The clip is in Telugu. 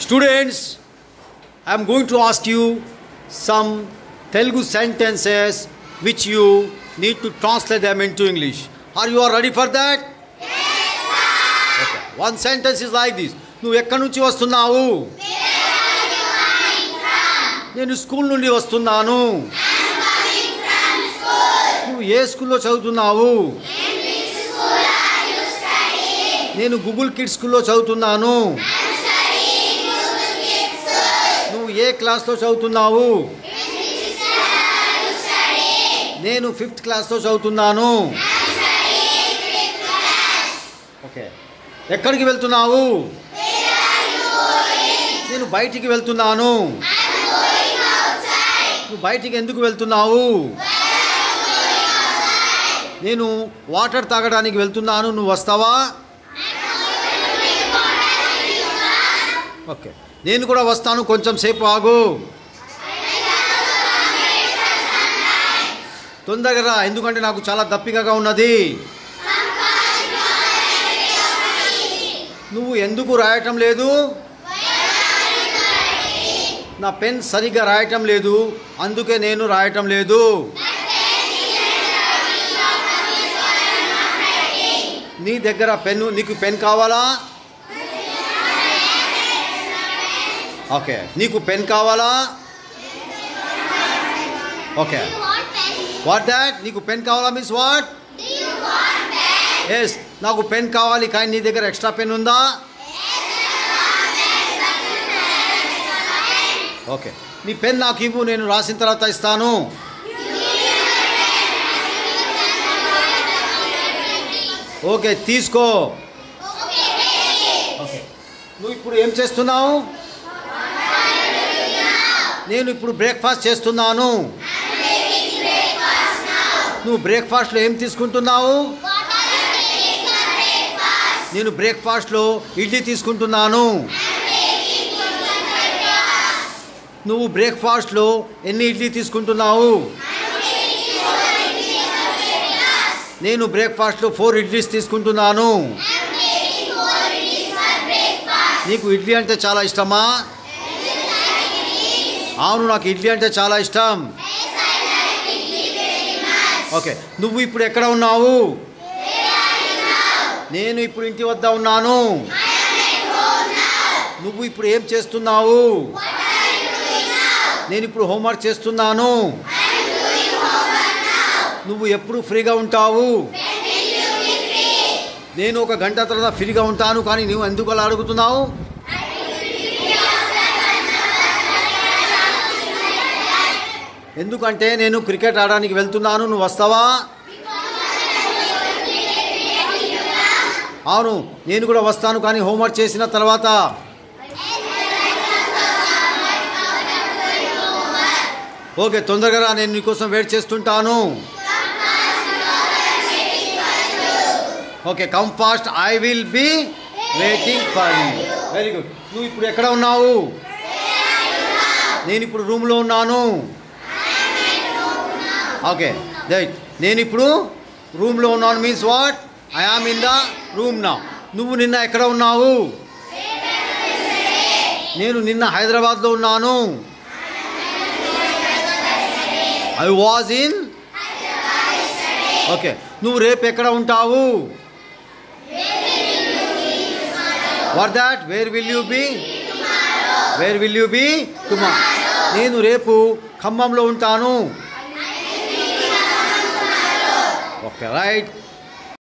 Students, I am going to ask you some Telugu sentences which you need to translate them into English. Are you all ready for that? Yes, sir. Okay. One sentence is like this. నువ్వు ఎక్కడి నుంచి వస్తున్నావు? నేను స్కూల్ నుండి వస్తున్నాను. నువ్వు ఏ స్కూల్లో చదువుతున్నావు? నేను గూగుల్ కిడ్స్ స్కూల్లో చదువుతున్నాను. నువ్వు ఏ క్లాస్లో చదువుతున్నావు? నేను 5th క్లాస్లో చదువుతున్నాను. ఓకే, ఎక్కడికి వెళ్తున్నావు? నేను బయటికి వెళ్తున్నాను. నువ్వు బయటికి ఎందుకు వెళ్తున్నావు? నేను వాటర్ తాగడానికి వెళ్తున్నాను. నువ్వు వస్తావా? ఓకే, నేను కూడా వస్తాను, కొంచెం సేపు ఆగు. తొందరగా రా, ఎందుకంటే నాకు చాలా దప్పికగా ఉన్నది. నువ్వు ఎందుకు రాయటం లేదు? నా పెన్ సరిగ్గా రాయటం లేదు, అందుకే నేను రాయటం లేదు. నీ దగ్గర పెన్ను, నీకు పెన్ కావాలా? ఓకే, నీకు పెన్ కావాలా? Okay, what that? నీకు పెన్ కావాలా మీన్స్ వాట్? ఎస్, నాకు పెన్ కావాలి, కానీ నీ దగ్గర ఎక్స్ట్రా పెన్ ఉందా? ఓకే, నీ పెన్ నాకు ఇవ్వు, నేను రాసిన తర్వాత ఇస్తాను. ఓకే, తీసుకో. ఓకే, నువ్వు ఇప్పుడు ఏం చేస్తున్నావు? నేను ఇప్పుడు బ్రేక్ఫాస్ట్ చేస్తున్నాను. నువ్వు బ్రేక్ఫాస్ట్లో ఏం తీసుకుంటున్నావు? నేను బ్రేక్ఫాస్ట్లో ఇడ్లీ తీసుకుంటున్నాను. నువ్వు బ్రేక్ఫాస్ట్లో ఎన్ని ఇడ్లీ తీసుకుంటున్నావు? నేను బ్రేక్ఫాస్ట్లో 4 ఇడ్లీస్ తీసుకుంటున్నాను. నీకు ఇడ్లీ అంటే చాలా ఇష్టమా? అవును, నాకు ఇడ్లీ అంటే చాలా ఇష్టం. ఓకే, నువ్వు ఇప్పుడు ఎక్కడ ఉన్నావు? నేను ఇప్పుడు ఇంటి వద్ద ఉన్నాను. నువ్వు ఇప్పుడు ఏం చేస్తున్నావు? నేను ఇప్పుడు హోంవర్క్ చేస్తున్నాను. నువ్వు ఎప్పుడు ఫ్రీగా ఉంటావు? నేను 1 గంట తర్వాత ఫ్రీగా ఉంటాను, కానీ నువ్వు ఎందుకు అలా అడుగుతున్నావు? ఎందుకంటే నేను క్రికెట్ ఆడడానికి వెళ్తున్నాను. నువ్వు వస్తావా? అవును, నేను కూడా వస్తాను, కానీ హోంవర్క్ చేసిన తర్వాత. ఓకే, తొందరగా రా, నేను నీకోసం వెయిట్ చేస్తుంటాను. Okay, come fast, I will be waiting for you. Very good. నువ్వు ఇప్పుడు ఎక్కడ ఉన్నావు? నేను ఇప్పుడు రూమ్లో ఉన్నాను. Okay, right. నేను ఇప్పుడు రూమ్లో ఉన్నాను means what? I am in the room now. నువ్వు నిన్న ఎక్కడ ఉన్నావు? నేను నిన్న హైదరాబాద్లో ఉన్నాను. I was in. ఓకే, నువ్వు రేపు ఎక్కడ ఉంటావు? What that? Where will you be? Where will you be tomorrow? నేను రేపు ఖమ్మంలో ఉంటాను. Okay, right.